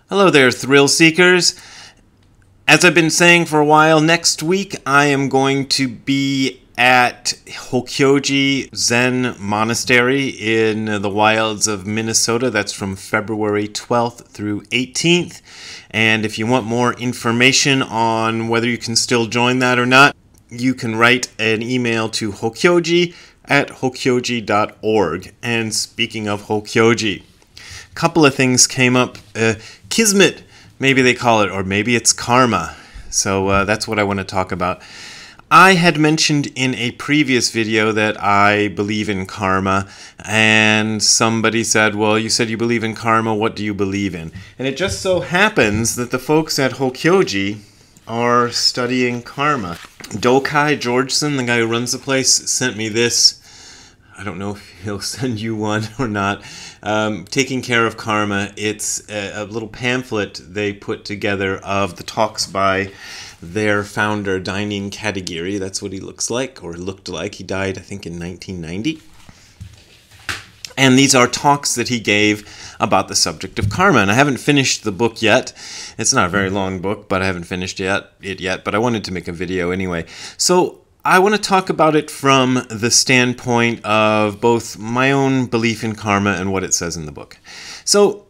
Hello there, thrill seekers. As I've been saying for a while, next week I am going to be at Hokyoji Zen Monastery in the wilds of Minnesota. That's from February 12th through 18th. And if you want more information on whether you can still join that or not, you can write an email to hokyoji@hokyoji.org. And speaking of Hokyoji, a couple of things came up. Kismet, maybe they call it, or maybe it's karma. So that's what I want to talk about. I had mentioned in a previous video that I believe in karma, and somebody said, well, you said you believe in karma, what do you believe in? And it just so happens that the folks at Hokyoji are studying karma. Dokai Georgeson, the guy who runs the place, sent me this. I don't know if he'll send you one or not. Taking Care of Karma. It's a little pamphlet they put together of the talks by their founder, Dainin Katagiri. That's what he looks like, or looked like. He died, I think, in 1990. And these are talks that he gave about the subject of karma. And I haven't finished the book yet. It's not a very long book, but I haven't finished it yet. But I wanted to make a video anyway. So I want to talk about it from the standpoint of both my own belief in karma and what it says in the book. So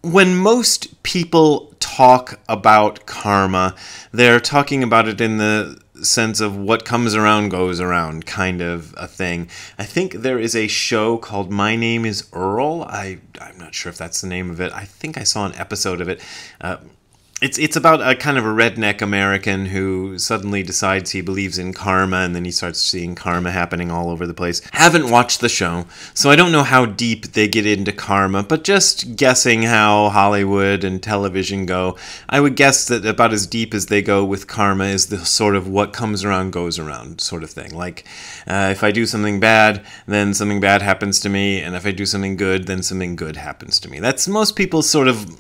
when most people talk about karma, they're talking about it in the sense of what comes around goes around kind of a thing. I think there is a show called My Name is Earl. I'm not sure if that's the name of it. I think I saw an episode of it. It's about a kind of a redneck American who suddenly decides he believes in karma, and then he starts seeing karma happening all over the place. Haven't watched the show, so I don't know how deep they get into karma, but just guessing how Hollywood and television go, I would guess that about as deep as they go with karma is the sort of what comes around goes around sort of thing. Like, if I do something bad, then something bad happens to me, and if I do something good, then something good happens to me. That's most people's sort of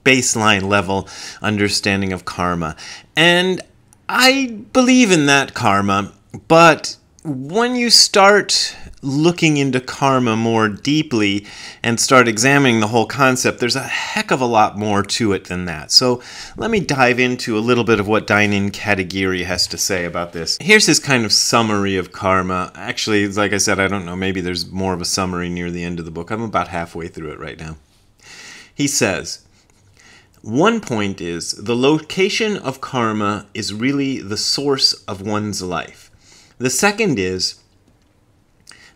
baseline level understanding of karma. And I believe in that karma, but when you start looking into karma more deeply and start examining the whole concept, there's a heck of a lot more to it than that. So let me dive into a little bit of what Dainin Katagiri has to say about this. Here's his kind of summary of karma. Actually, like I said, I don't know, maybe there's more of a summary near the end of the book. I'm about halfway through it right now. He says, one point is, the location of karma is really the source of one's life. The second is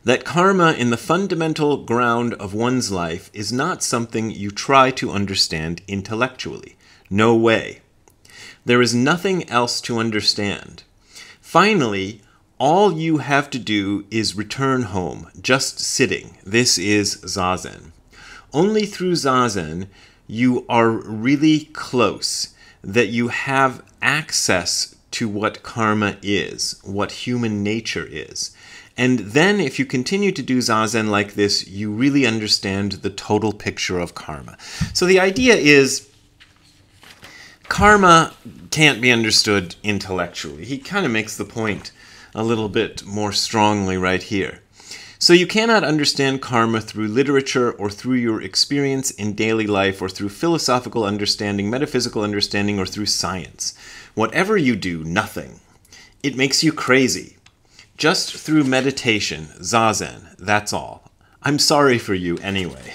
that karma in the fundamental ground of one's life is not something you try to understand intellectually. No way. There is nothing else to understand. Finally, all you have to do is return home, just sitting. This is Zazen. Only through Zazen you are really close, that you have access to what karma is, what human nature is. And then if you continue to do Zazen like this, you really understand the total picture of karma. So the idea is, karma can't be understood intellectually. He kind of makes the point a little bit more strongly right here. So you cannot understand karma through literature or through your experience in daily life or through philosophical understanding, metaphysical understanding, or through science. Whatever you do, nothing. It makes you crazy. Just through meditation, Zazen, that's all. I'm sorry for you anyway.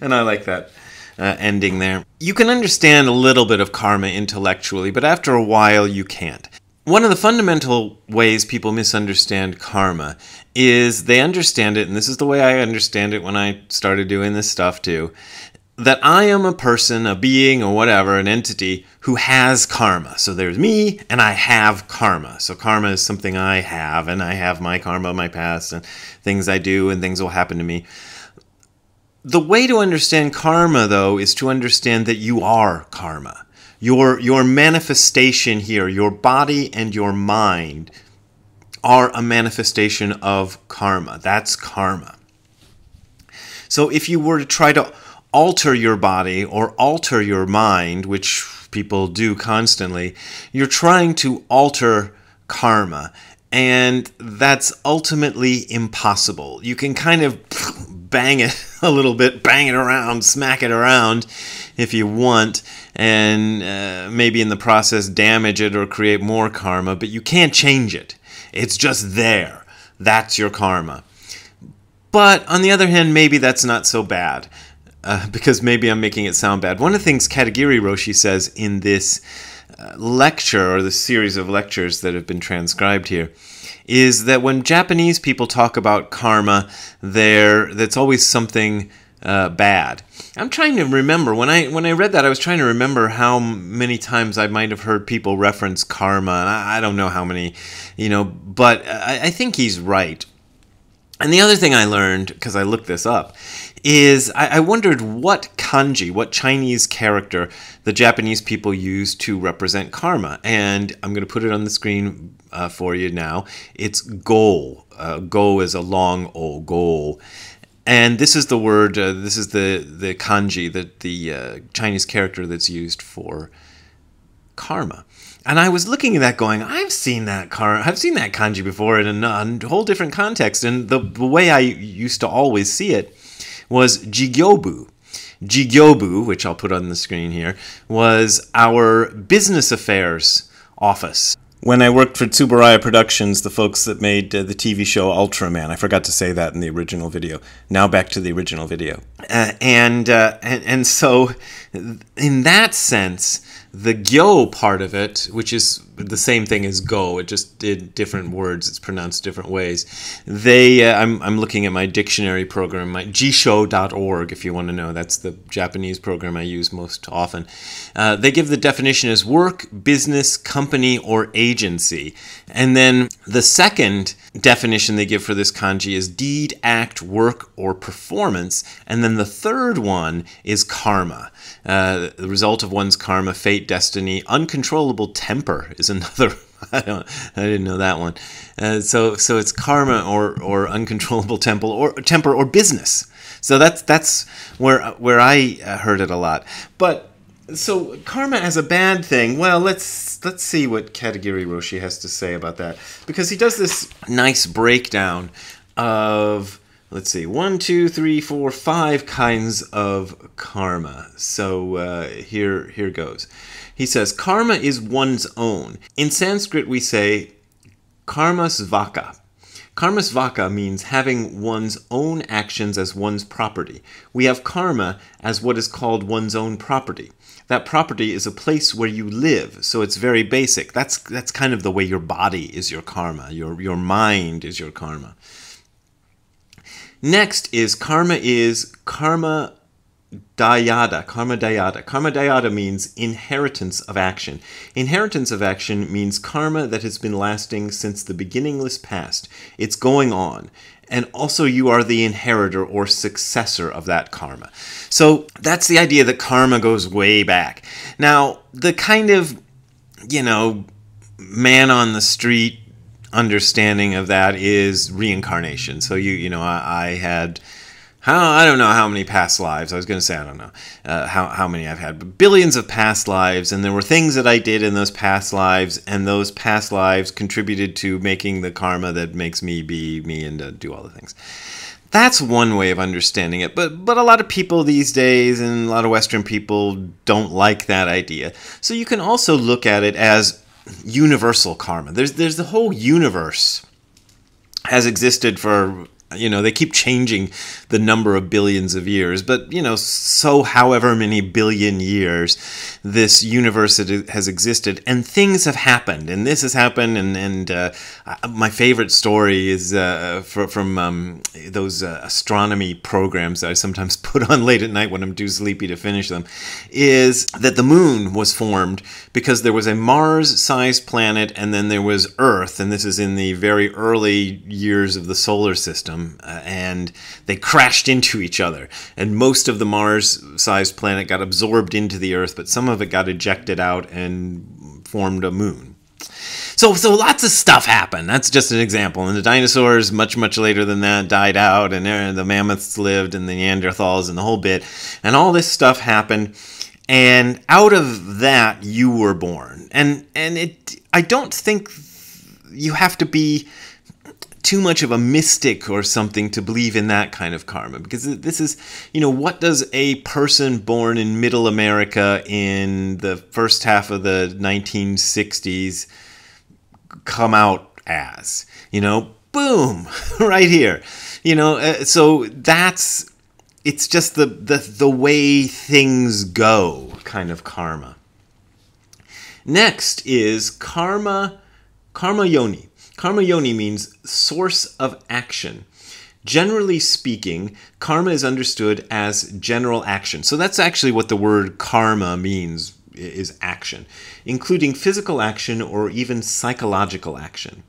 And I like that ending there. You can understand a little bit of karma intellectually, but after a while you can't. One of the fundamental ways people misunderstand karma is they understand it, and this is the way I understand it when I started doing this stuff too, that I am a person, a being, or whatever, an entity who has karma. So there's me, and I have karma. So karma is something I have, and I have my karma, my past, and things I do, and things will happen to me. The way to understand karma, though, is to understand that you are karma. Your manifestation here, your body and your mind, are a manifestation of karma. That's karma. So if you were to try to alter your body or alter your mind, which people do constantly, you're trying to alter karma. And that's ultimately impossible. You can kind of bang it a little bit, bang it around, smack it around if you want, and maybe in the process damage it or create more karma, but you can't change it. It's just there. That's your karma. But on the other hand, maybe that's not so bad, because maybe I'm making it sound bad. One of the things Katagiri Roshi says in this lecture, or the series of lectures that have been transcribed here, is that when Japanese people talk about karma, that's always something bad. I'm trying to remember, when I read that, I was trying to remember how many times I might have heard people reference karma, and I don't know how many, but I think he's right. And the other thing I learned, because I looked this up, is I wondered what kanji, what Chinese character the Japanese people use to represent karma. And I'm going to put it on the screen for you now. It's go. Go is a long O, go. And this is the word, this is the kanji, the Chinese character that's used for karma. And I was looking at that going, I've seen that kanji before in a whole different context. And the way I used to always see it was jigyobu. Jigyobu, which I'll put on the screen here, was our business affairs office. When I worked for Tsuburaya Productions, the folks that made the TV show Ultraman, I forgot to say that in the original video. Now back to the original video. And so, in that sense, the gyo part of it, which is the same thing as go, it just did different words, it's pronounced different ways. I'm looking at my dictionary program, my jisho.org, if you want to know. That's the Japanese program I use most often. They give the definition as work, business, company, or agency. And then the second definition they give for this kanji is deed, act, work, or performance. And then the third one is karma. The result of one's karma, fate, destiny, uncontrollable temper is another. I didn't know that one. So it's karma or uncontrollable temper or business. So that's where I heard it a lot. But so karma as a bad thing. Well, let's see what Katagiri Roshi has to say about that, because he does this nice breakdown of, let's see, 1, 2, 3, 4, 5 kinds of karma. So here goes. He says, karma is one's own. In Sanskrit, we say karmasvaka. Karmasvaka means having one's own actions as one's property. We have karma as what is called one's own property. That property is a place where you live, so it's very basic. That's kind of the way your body is your karma. Your mind is your karma. Next is karma dayada. Karma dayada. Karma dayada means inheritance of action. Inheritance of action means karma that has been lasting since the beginningless past. It's going on. And also you are the inheritor or successor of that karma. So that's the idea that karma goes way back. Now, the kind of, man on the street understanding of that is reincarnation. So I had, I don't know how many past lives. I was going to say I don't know how many I've had, but billions of past lives, and there were things that I did in those past lives, and those past lives contributed to making the karma that makes me be me and do all the things. That's one way of understanding it, but a lot of people these days and a lot of Western people don't like that idea. So you can also look at it as universal karma. There's the whole universe has existed for, they keep changing the number of billions of years, but, so however many billion years this universe has existed, and things have happened, and this has happened, and my favorite story is from those astronomy programs that I sometimes put on late at night when I'm too sleepy to finish them, is that the moon was formed because there was a Mars-sized planet, and then there was Earth, and this is in the very early years of the solar system, and they crashed into each other, and most of the Mars-sized planet got absorbed into the Earth, but some of it got ejected out and formed a moon. So lots of stuff happened. That's just an example. And the dinosaurs, much later than that, died out, and the mammoths lived, and the Neanderthals, and the whole bit, and all this stuff happened, and out of that you were born. And I don't think you have to be too much of a mystic or something to believe in that kind of karma, because this is, what does a person born in middle America in the first half of the 1960s come out as? Boom, right here. So it's just the way things go kind of karma. Next is karma yoni. Karma yoni means source of action. Generally speaking, karma is understood as general action. So that's actually what the word karma means, is action, including physical action or even psychological action.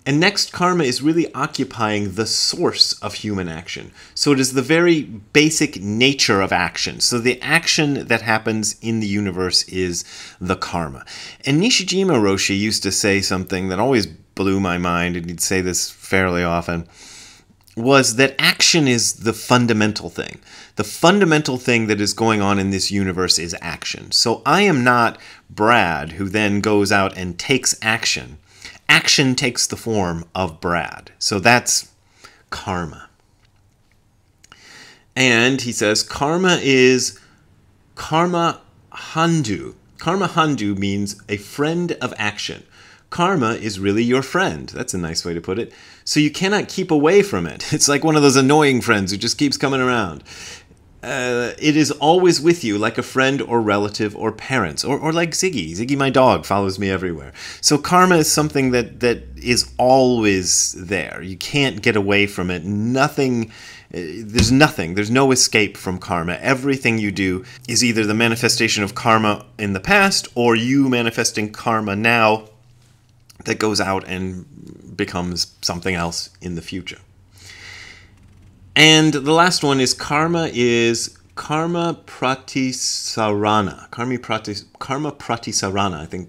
And next, karma is really occupying the source of human action. So it is the very basic nature of action. So the action that happens in the universe is the karma. And Nishijima Roshi used to say something that always blew my mind, and he'd say this fairly often, was that action is the fundamental thing. The fundamental thing that is going on in this universe is action. So I am not Brad, who then goes out and takes action. Action takes the form of Brad. So that's karma. And he says karma is karma handhu. Karma handhu means a friend of action. Karma is really your friend. That's a nice way to put it. So you cannot keep away from it. It's like one of those annoying friends who just keeps coming around. It is always with you, like a friend or relative or parents, or like Ziggy. Ziggy, my dog, follows me everywhere. So karma is something that is always there. You can't get away from it. There's no escape from karma. Everything you do is either the manifestation of karma in the past or you manifesting karma now that goes out and becomes something else in the future. And the last one is karma pratisarana. Karma pratisarana,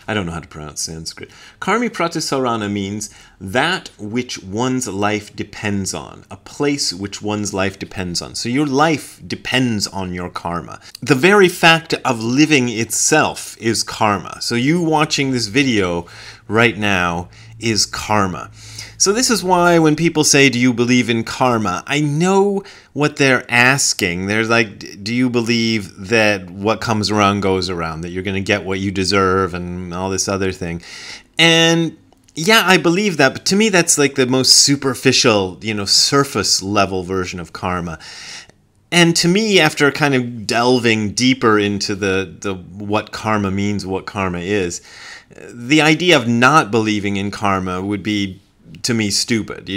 I don't know how to pronounce Sanskrit. Karma pratisarana means that which one's life depends on, a place which one's life depends on. So your life depends on your karma. The very fact of living itself is karma. So you watching this video right now is karma. So this is why when people say, do you believe in karma? I know what they're asking. They're like, do you believe that what comes around goes around, that you're going to get what you deserve and all this other thing? And yeah, I believe that. But to me, that's like the most superficial, surface level version of karma. And to me, after kind of delving deeper into the what karma means, what karma is, the idea of not believing in karma would be, to me, stupid.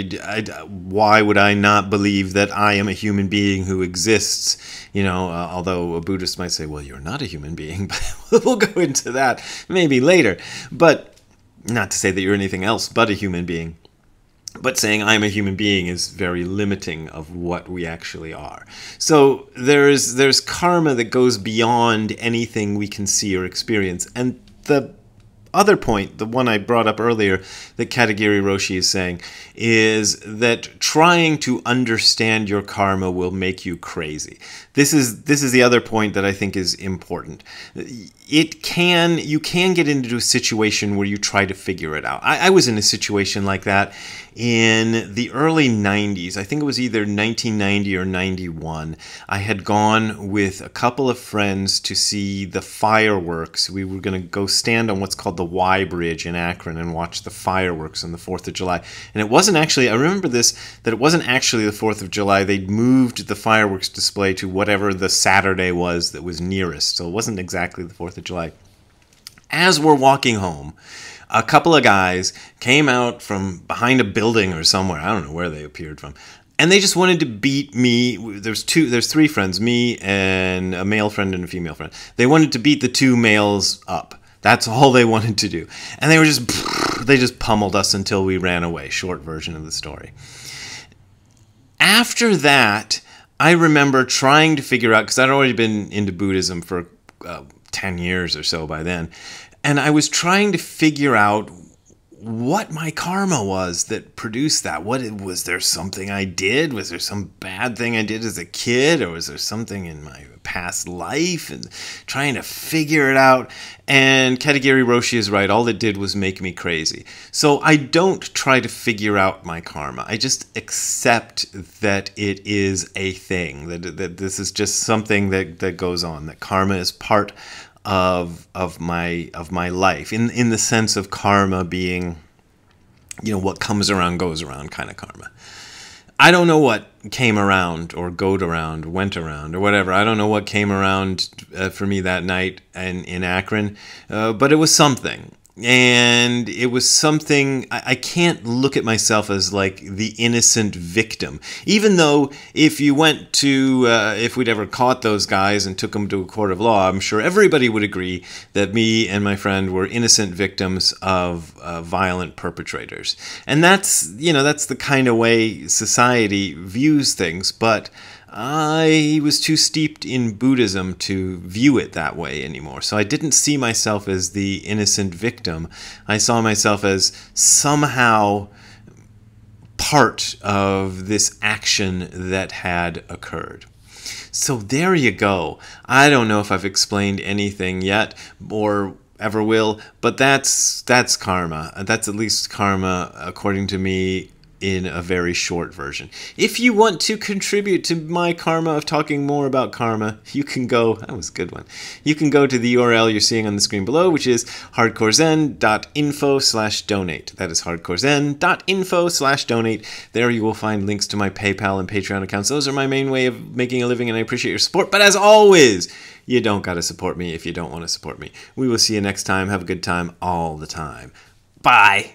Why would I not believe that I am a human being who exists? Although a Buddhist might say, well, you're not a human being, but we'll go into that maybe later. But not to say that you're anything else but a human being. But saying I'm a human being is very limiting of what we actually are. So there's karma that goes beyond anything we can see or experience. And the other point, the one I brought up earlier that Katagiri Roshi is saying, is that trying to understand your karma will make you crazy. This is the other point that I think is important. You can get into a situation where you try to figure it out. I was in a situation like that in the early 90s. I think it was either 1990 or 91. I had gone with a couple of friends to see the fireworks. We were going to go stand on what's called the Y Bridge in Akron and watch the fireworks on the 4th of July. And it wasn't actually, I remember this, that it wasn't actually the 4th of July. They'd moved the fireworks display to whatever the Saturday was that was nearest. So it wasn't exactly the 4th of July. As we're walking home, a couple of guys came out from behind a building or somewhere. I don't know where they appeared from. And they just wanted to beat me. There's three friends, me and a male friend and a female friend. They wanted to beat the two males up. That's all they wanted to do. And they just pummeled us until we ran away. Short version of the story. After that, I remember trying to figure out, because I'd already been into Buddhism for 10 years or so by then, and I was trying to figure out what my karma was that produced that. Was there something I did? Was there some bad thing I did as a kid? Or was there something in my past life and trying to figure it out. And Katagiri Roshi is right. All it did was make me crazy. So I don't try to figure out my karma. I just accept that it is a thing, that this is just something that goes on, that karma is part of my life, in the sense of karma being, what comes around goes around kind of karma. I don't know what came around or goed around, went around or whatever. I don't know what came around for me that night in Akron, but it was something. And it was something, I can't look at myself as like the innocent victim. Even though if you went to, if we'd ever caught those guys and took them to a court of law, I'm sure everybody would agree that me and my friend were innocent victims of violent perpetrators. And that's the kind of way society views things. But I was too steeped in Buddhism to view it that way anymore. So I didn't see myself as the innocent victim. I saw myself as somehow part of this action that had occurred. So there you go. I don't know if I've explained anything yet or ever will, but that's karma. That's at least karma according to me, in a very short version. If you want to contribute to my karma of talking more about karma, you can go, that was a good one, you can go to the URL you're seeing on the screen below, which is hardcorezen.info/donate. That is hardcorezen.info/donate. There you will find links to my PayPal and Patreon accounts. Those are my main way of making a living, and I appreciate your support. But as always, you don't got to support me if you don't want to support me. We will see you next time. Have a good time all the time. Bye.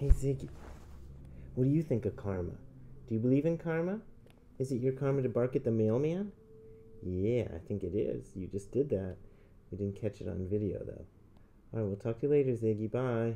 Hey, Ziggy. What do you think of karma? Do you believe in karma? Is it your karma to bark at the mailman? Yeah, I think it is. You just did that. We didn't catch it on video, though. All right, we'll talk to you later, Ziggy. Bye.